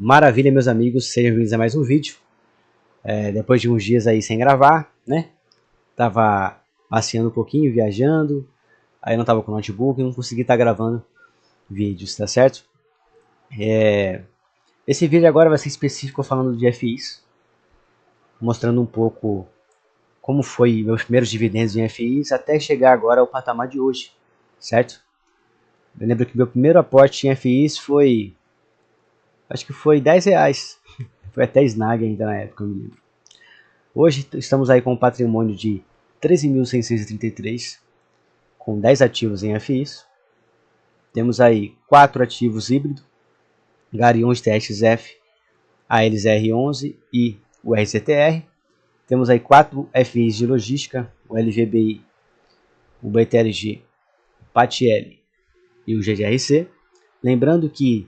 Maravilha, meus amigos, sejam bem-vindos a mais um vídeo. Depois de uns dias aí sem gravar, né? Tava passeando um pouquinho, viajando, aí não tava com o notebook, não consegui estar gravando vídeos, tá certo? Esse vídeo agora vai ser específico falando de FIs, mostrando um pouco como foi meus primeiros dividendos em FIs até chegar agora ao patamar de hoje, certo? Eu lembro que meu primeiro aporte em FIs foi, acho que foi R$10, foi até Snag ainda na época, eu me lembro. Hoje estamos aí com um patrimônio de 13.633, com 10 ativos em FIs. Temos aí 4 ativos híbridos, Garion TXF, ALZR11 e o RCTR. Temos aí 4 FIs de logística, o LVBI, o BTLG, o PATL e o GGRC. Lembrando que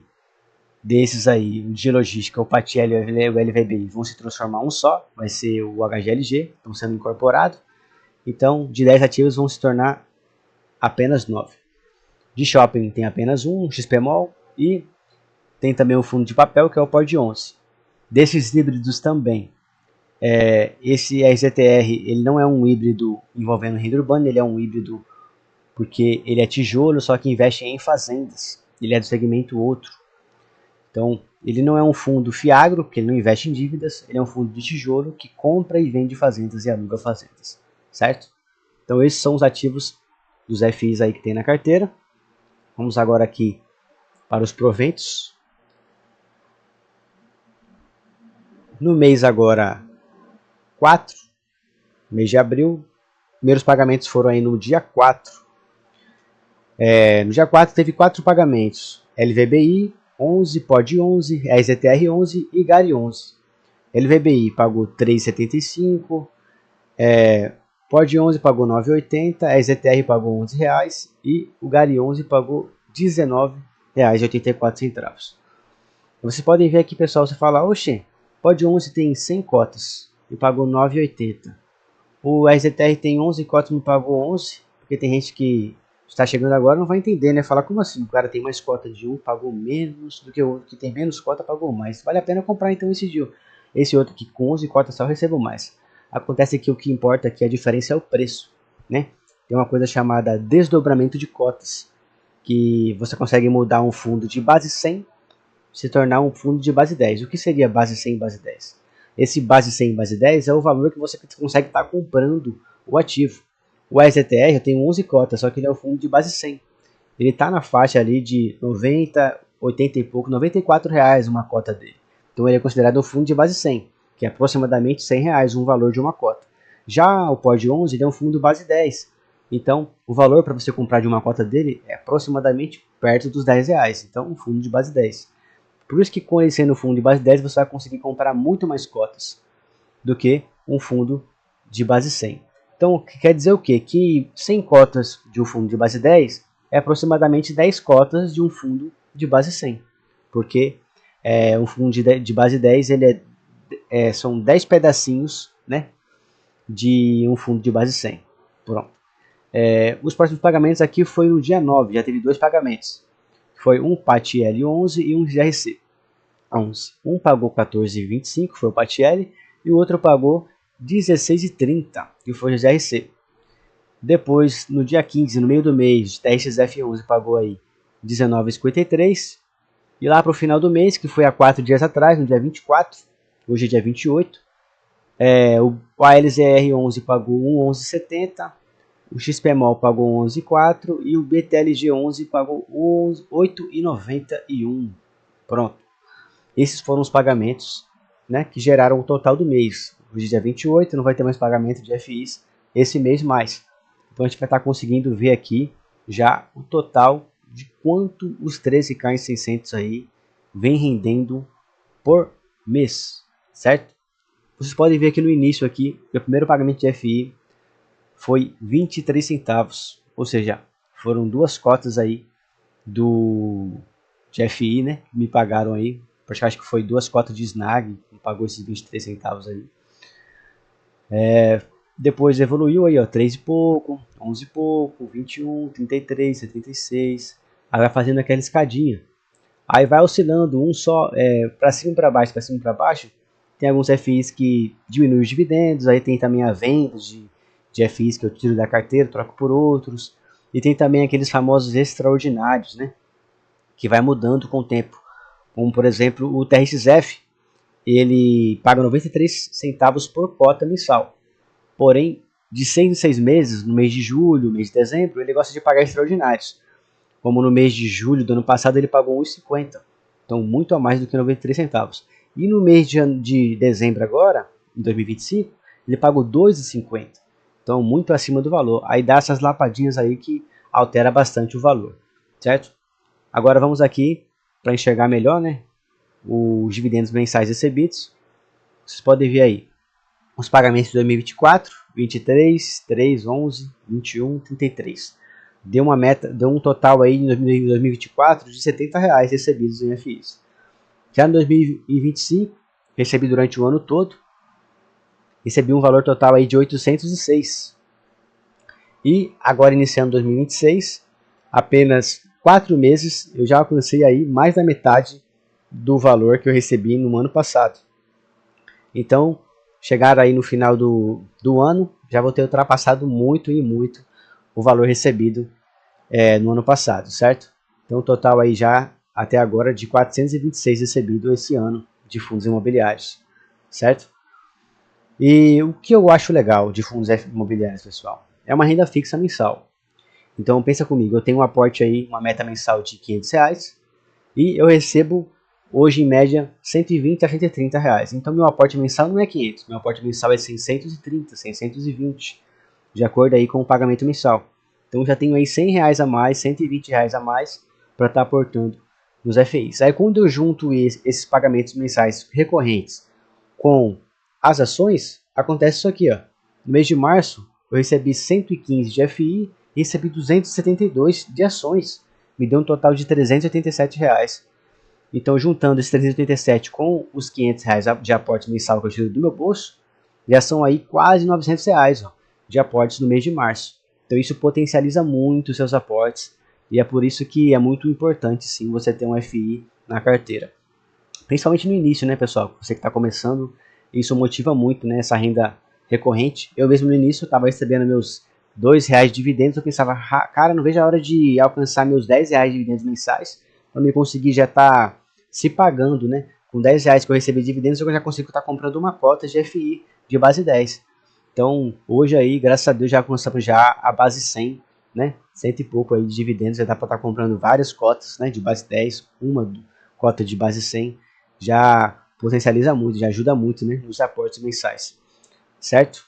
desses aí, o de logística, o PATL e o LVBI vão se transformar um só, vai ser o HGLG, estão sendo incorporados. Então, de 10 ativos vão se tornar apenas 9. De shopping tem apenas um XPMOL e tem também o fundo de papel, que é o POD 11. Desses híbridos também, esse RZTR ele não é um híbrido envolvendo renda urbana, ele é um híbrido porque ele é tijolo, só que investe em fazendas. Ele é do segmento outro. Então, ele não é um fundo Fiagro, porque ele não investe em dívidas, ele é um fundo de tijolo que compra e vende fazendas e aluga fazendas, certo? Então, esses são os ativos dos FIs aí que tem na carteira. Vamos agora aqui para os proventos. No mês agora 4, mês de abril, primeiros pagamentos foram aí no dia 4. No dia 4 teve 4 pagamentos, LVBI 11, POD 11, RZTR 11 e Gari 11. LVBI pagou 3,75, POD 11 pagou 9,80, RZTR pagou R$11 e o Gari 11 pagou R$19,84. Vocês podem ver aqui, pessoal, você fala, oxe, POD 11 tem 100 cotas e pagou 9,80. O RZTR tem 11 cotas e me pagou 11, porque tem gente que está chegando agora não vai entender, né? Falar como assim? O cara tem mais cota de um, pagou menos do que o outro que tem menos cota, pagou mais. Vale a pena comprar então esse deal. Esse outro que com 11 cotas só recebo mais. Acontece que o que importa aqui, a diferença é o preço, né? Tem uma coisa chamada desdobramento de cotas, que você consegue mudar um fundo de base 100 se tornar um fundo de base 10. O que seria base 100 e base 10? Esse base 100 e base 10 é o valor que você consegue estar comprando o ativo. O RZTR eu tenho 11 cotas, só que ele é um fundo de base 100. Ele está na faixa ali de 90, 80 e pouco, R$94 uma cota dele. Então ele é considerado um fundo de base 100, que é aproximadamente R$100 um valor de uma cota. Já o POD 11 ele é um fundo base 10. Então o valor para você comprar de uma cota dele é aproximadamente perto dos R$10. Então um fundo de base 10. Por isso que com ele sendo um fundo de base 10 você vai conseguir comprar muito mais cotas do que um fundo de base 100. Então, quer dizer o quê? Que 100 cotas de um fundo de base 10 é aproximadamente 10 cotas de um fundo de base 100. Porque um fundo de base 10 ele são 10 pedacinhos, né, de um fundo de base 100. Pronto. Os próximos pagamentos aqui foi no dia 9, já teve 2 pagamentos. Foi um PATL 11 e um GRC 11. Um pagou 14,25, foi o PATL, e o outro pagou 16,30, que foi o GRC. Depois, no dia 15, no meio do mês, o TXF11 pagou aí 19,53. E lá para o final do mês, que foi há 4 dias atrás, no dia 24, hoje é dia 28, o ALZR11 pagou 11,70, o XPMOL pagou 11,4 e o BTLG11 pagou 8,91. Pronto. Esses foram os pagamentos, né, que geraram o total do mês. Hoje é dia 28, não vai ter mais pagamento de FIs esse mês mais. Então a gente vai estar conseguindo ver aqui já o total de quanto os 13K600 aí vem rendendo por mês, certo? Vocês podem ver aqui no início aqui, o primeiro pagamento de FI foi 23 centavos, ou seja, foram 2 cotas aí de FI, né, que me pagaram aí. Acho que foi 2 cotas de Snag, que pagou esses 23 centavos aí. Depois evoluiu aí, ó, 3 e pouco, 11 e pouco, 21, 33, 76. Aí vai fazendo aquela escadinha. Aí vai oscilando um só, para cima e para baixo, para cima e para baixo. Tem alguns FIs que diminuem os dividendos, aí tem também a venda de FIs que eu tiro da carteira, troco por outros. E tem também aqueles famosos extraordinários, né? Que vai mudando com o tempo. Como, por exemplo, o TRXF, ele paga 93 centavos por cota mensal. Porém, de 6 em 6 meses, no mês de julho, mês de dezembro, ele gosta de pagar extraordinários. Como no mês de julho do ano passado ele pagou 1,50. Então, muito a mais do que 93 centavos. E no mês de dezembro agora, em 2025, ele pagou 2,50. Então, muito acima do valor. Aí dá essas lapadinhas aí que altera bastante o valor, certo? Agora vamos aqui para enxergar melhor, né, os dividendos mensais recebidos. Vocês podem ver aí os pagamentos de 2024, 23, 3, 11, 21, 33. Deu um total aí em 2024 de R$70 recebidos em FIs. Já em 2025, recebi durante o ano todo, recebi um valor total aí de 806. E agora iniciando 2026, apenas 4 meses, eu já alcancei aí mais da metade do valor que eu recebi no ano passado. Então, chegar aí no final do ano, já vou ter ultrapassado muito e muito o valor recebido no ano passado, certo? Então, o total aí já até agora de 426 recebido esse ano de fundos imobiliários, certo? E o que eu acho legal de fundos imobiliários, pessoal, é uma renda fixa mensal. Então, pensa comigo, eu tenho um aporte aí, uma meta mensal de R$500 e eu recebo hoje em média 120 a 130 reais. Então meu aporte mensal não é 500, meu aporte mensal é 630, 620, de acordo aí com o pagamento mensal. Então já tenho aí 100 reais a mais, 120 reais a mais para estar aportando nos FIs. Aí quando eu junto esses pagamentos mensais recorrentes com as ações, acontece isso aqui, ó. No mês de março eu recebi 115 de FI e recebi 272 de ações. Me deu um total de 387 reais. Então, juntando esses 387 com os 500 reais de aporte mensal que eu tiro do meu bolso, já são aí quase 900 reais de aportes no mês de março. Então, isso potencializa muito os seus aportes e é por isso que é muito importante, sim, você ter um FI na carteira. Principalmente no início, né, pessoal? Você que está começando, isso motiva muito, né, essa renda recorrente. Eu mesmo no início estava recebendo meus R$2 de dividendos, eu pensava, cara, não vejo a hora de alcançar meus R$10 de dividendos mensais para me conseguir já estar se pagando, né? Com R$10 que eu recebi de dividendos, eu já consigo estar comprando uma cota de FI de base 10. Então, hoje aí, graças a Deus, já alcançamos já a base 100, né? 100 e pouco aí de dividendos, já dá para estar comprando várias cotas, né? De base 10, uma cota de base 100, já potencializa muito, já ajuda muito, né? Nos aportes mensais, certo?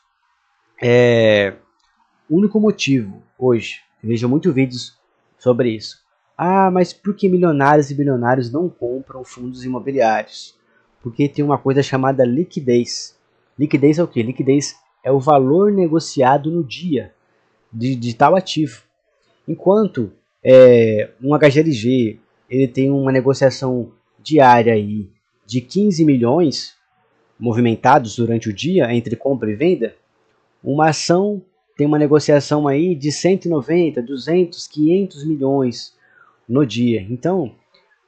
O único motivo hoje, eu vejo muitos vídeos sobre isso. Ah, mas por que milionários e bilionários não compram fundos imobiliários? Porque tem uma coisa chamada liquidez. Liquidez é o quê? Liquidez é o valor negociado no dia de tal ativo. Enquanto um HGLG ele tem uma negociação diária aí de 15 milhões movimentados durante o dia entre compra e venda, uma ação tem uma negociação aí de 190, 200, 500 milhões no dia. Então,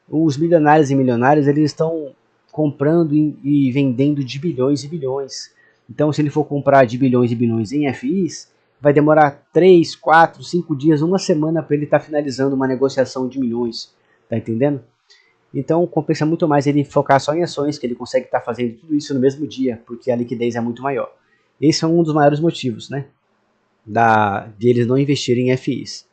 os milionários e milionários eles estão comprando e vendendo de bilhões e bilhões. Então, se ele for comprar de bilhões e bilhões em FIs, vai demorar 3, 4, 5 dias, uma semana para ele estar finalizando uma negociação de milhões. Tá entendendo? Então, compensa muito mais ele focar só em ações, que ele consegue estar fazendo tudo isso no mesmo dia, porque a liquidez é muito maior. Esse é um dos maiores motivos, né? De eles não investirem em FIs.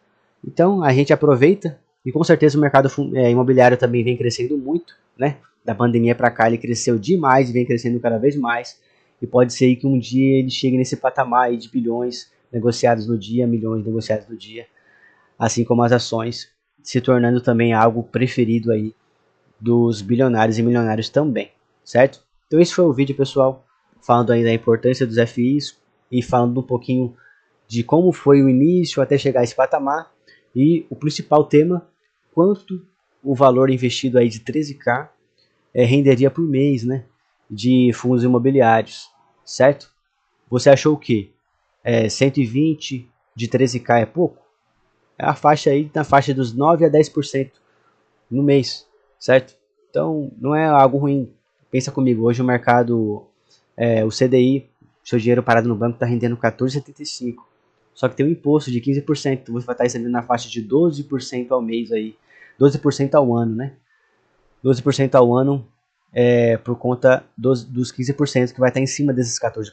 Então, a gente aproveita e com certeza o mercado imobiliário também vem crescendo muito, né? Da pandemia para cá ele cresceu demais e vem crescendo cada vez mais. E pode ser que um dia ele chegue nesse patamar aí de bilhões negociados no dia, milhões negociados no dia, assim como as ações, se tornando também algo preferido aí dos bilionários e milionários também, certo? Então esse foi o vídeo, pessoal, falando aí da importância dos FIs e falando um pouquinho de como foi o início até chegar a esse patamar e o principal tema, quanto o valor investido aí de 13k renderia por mês, né, de fundos imobiliários, certo? Você achou o que? 120 de 13k é pouco? É a faixa aí na faixa dos 9 a 10% no mês, certo? Então não é algo ruim. Pensa comigo, hoje o mercado, o CDI, seu dinheiro parado no banco está rendendo 14,75. Só que tem um imposto de 15%, você vai estar recebendo na faixa de 12% ao mês aí, 12% ao ano, né? 12% ao ano por conta dos 15% que vai estar em cima desses 14%.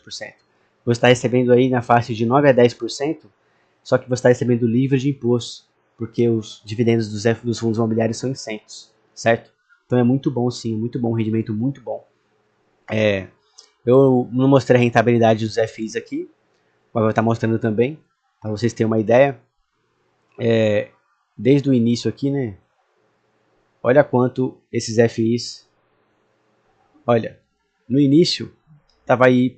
Você está recebendo aí na faixa de 9 a 10%, só que você está recebendo livre de imposto, porque os dividendos dos fundos imobiliários são isentos, certo? Então é muito bom sim, muito bom, rendimento muito bom. Eu não mostrei a rentabilidade dos FIs aqui, mas vou estar mostrando também, para vocês terem uma ideia. Desde o início aqui, né? Olha quanto esses FIs, olha, no início estava aí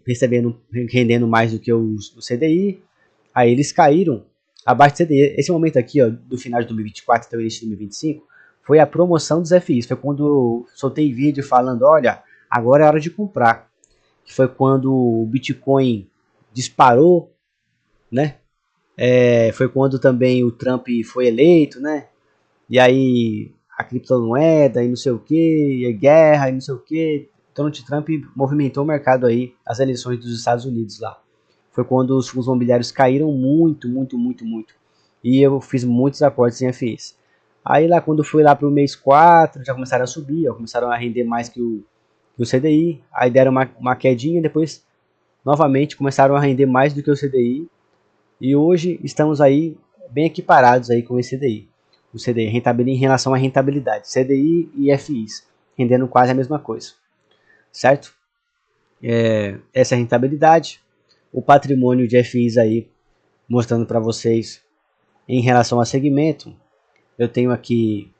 rendendo mais do que o CDI, aí eles caíram abaixo do CDI. Esse momento aqui, ó, do final de 2024 até o início de 2025, foi a promoção dos FIs, foi quando eu soltei vídeo falando, olha, agora é hora de comprar, que foi quando o Bitcoin disparou, né? Foi quando também o Trump foi eleito, né? E aí a criptomoeda e não sei o que, e guerra e não sei o que. Donald Trump movimentou o mercado aí, as eleições dos Estados Unidos lá. Foi quando os fundos imobiliários caíram muito, muito, muito, muito. E eu fiz muitos aportes em FIs. Aí lá quando fui lá para o mês 4, já começaram a subir, ó, começaram a render mais que o CDI. Aí deram uma quedinha, depois novamente começaram a render mais do que o CDI. E hoje estamos aí bem equiparados aí com o CDI. O CDI em relação à rentabilidade, CDI e FIs, rendendo quase a mesma coisa, certo? Essa é a rentabilidade. O patrimônio de FIs aí, mostrando para vocês em relação a segmento, eu tenho aqui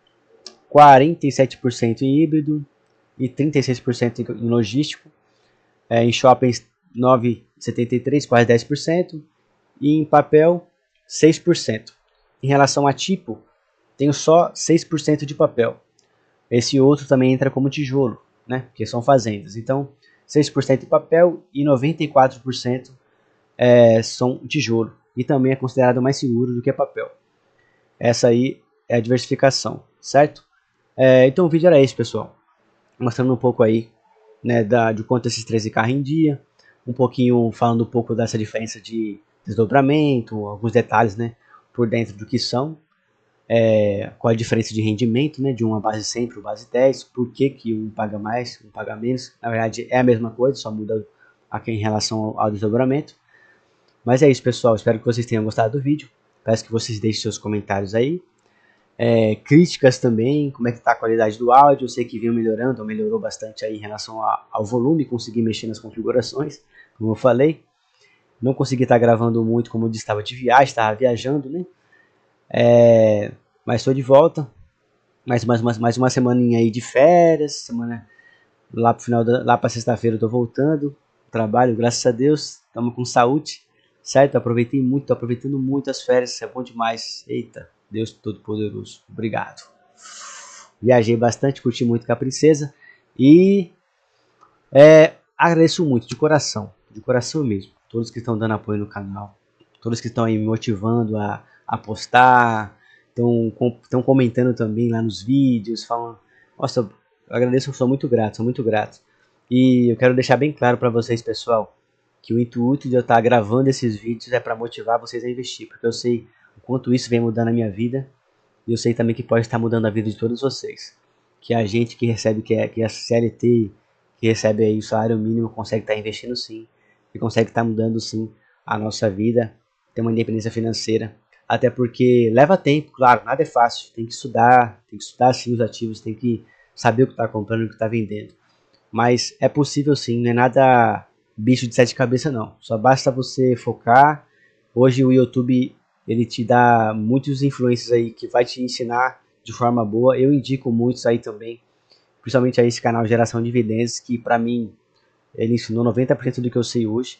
47% em híbrido e 36% em logístico, em shoppings 9,73%, quase 10%, e em papel 6%. Em relação a tipo, tenho só 6% de papel. Esse outro também entra como tijolo, né? Porque são fazendas. Então, 6% de papel e 94% são tijolo. E também é considerado mais seguro do que papel. Essa aí é a diversificação, certo? Então o vídeo era esse, pessoal. Mostrando um pouco aí, né, de quanto esses 13K rendia. Um pouquinho falando um pouco dessa diferença de desdobramento, alguns detalhes, né, por dentro do que são. Qual a diferença de rendimento, né, de uma base 100 para base 10, por que um paga mais, um paga menos. Na verdade é a mesma coisa, só muda aqui em relação ao desdobramento. Mas é isso, pessoal, espero que vocês tenham gostado do vídeo, peço que vocês deixem seus comentários aí, críticas também, como é que está a qualidade do áudio. Eu sei que veio melhorando, melhorou bastante aí em relação ao volume, consegui mexer nas configurações, como eu falei. Não consegui estar gravando muito, como eu disse, estava de viagem, estava viajando, né? Mas estou de volta. Mais uma semaninha aí de férias. Semana lá para sexta-feira eu tô voltando. Trabalho, graças a Deus. Estamos com saúde, certo? Aproveitei muito, tô aproveitando muito as férias. É bom demais. Eita, Deus Todo-Poderoso. Obrigado. Viajei bastante, curti muito com a princesa. E agradeço muito, de coração mesmo. Todos que estão dando apoio no canal. Todos que estão aí me motivando a postar, estão comentando também lá nos vídeos, falando, nossa, eu agradeço, eu sou muito grato. E eu quero deixar bem claro para vocês, pessoal, que o intuito de eu estar gravando esses vídeos é para motivar vocês a investir, porque eu sei o quanto isso vem mudando a minha vida, e eu sei também que pode estar mudando a vida de todos vocês. Que a gente que recebe, que é a CLT, que recebe aí o salário mínimo, consegue estar investindo sim, e consegue estar mudando sim a nossa vida, ter uma independência financeira. Até porque leva tempo, claro, nada é fácil. Tem que estudar sim os ativos, tem que saber o que está comprando e o que está vendendo. Mas é possível sim, não é nada bicho de sete cabeças não. Só basta você focar. Hoje o YouTube ele te dá muitos influencers aí que vai te ensinar de forma boa. Eu indico muitos aí também, principalmente aí esse canal Geração Dividendos, que para mim ele ensinou 90% do que eu sei hoje.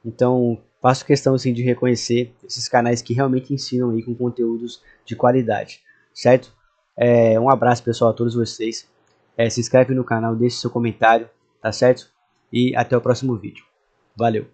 Então, faço questão assim, de reconhecer esses canais que realmente ensinam aí com conteúdos de qualidade, certo? Um abraço, pessoal, a todos vocês. Se inscreve no canal, deixe seu comentário, tá certo? E até o próximo vídeo. Valeu!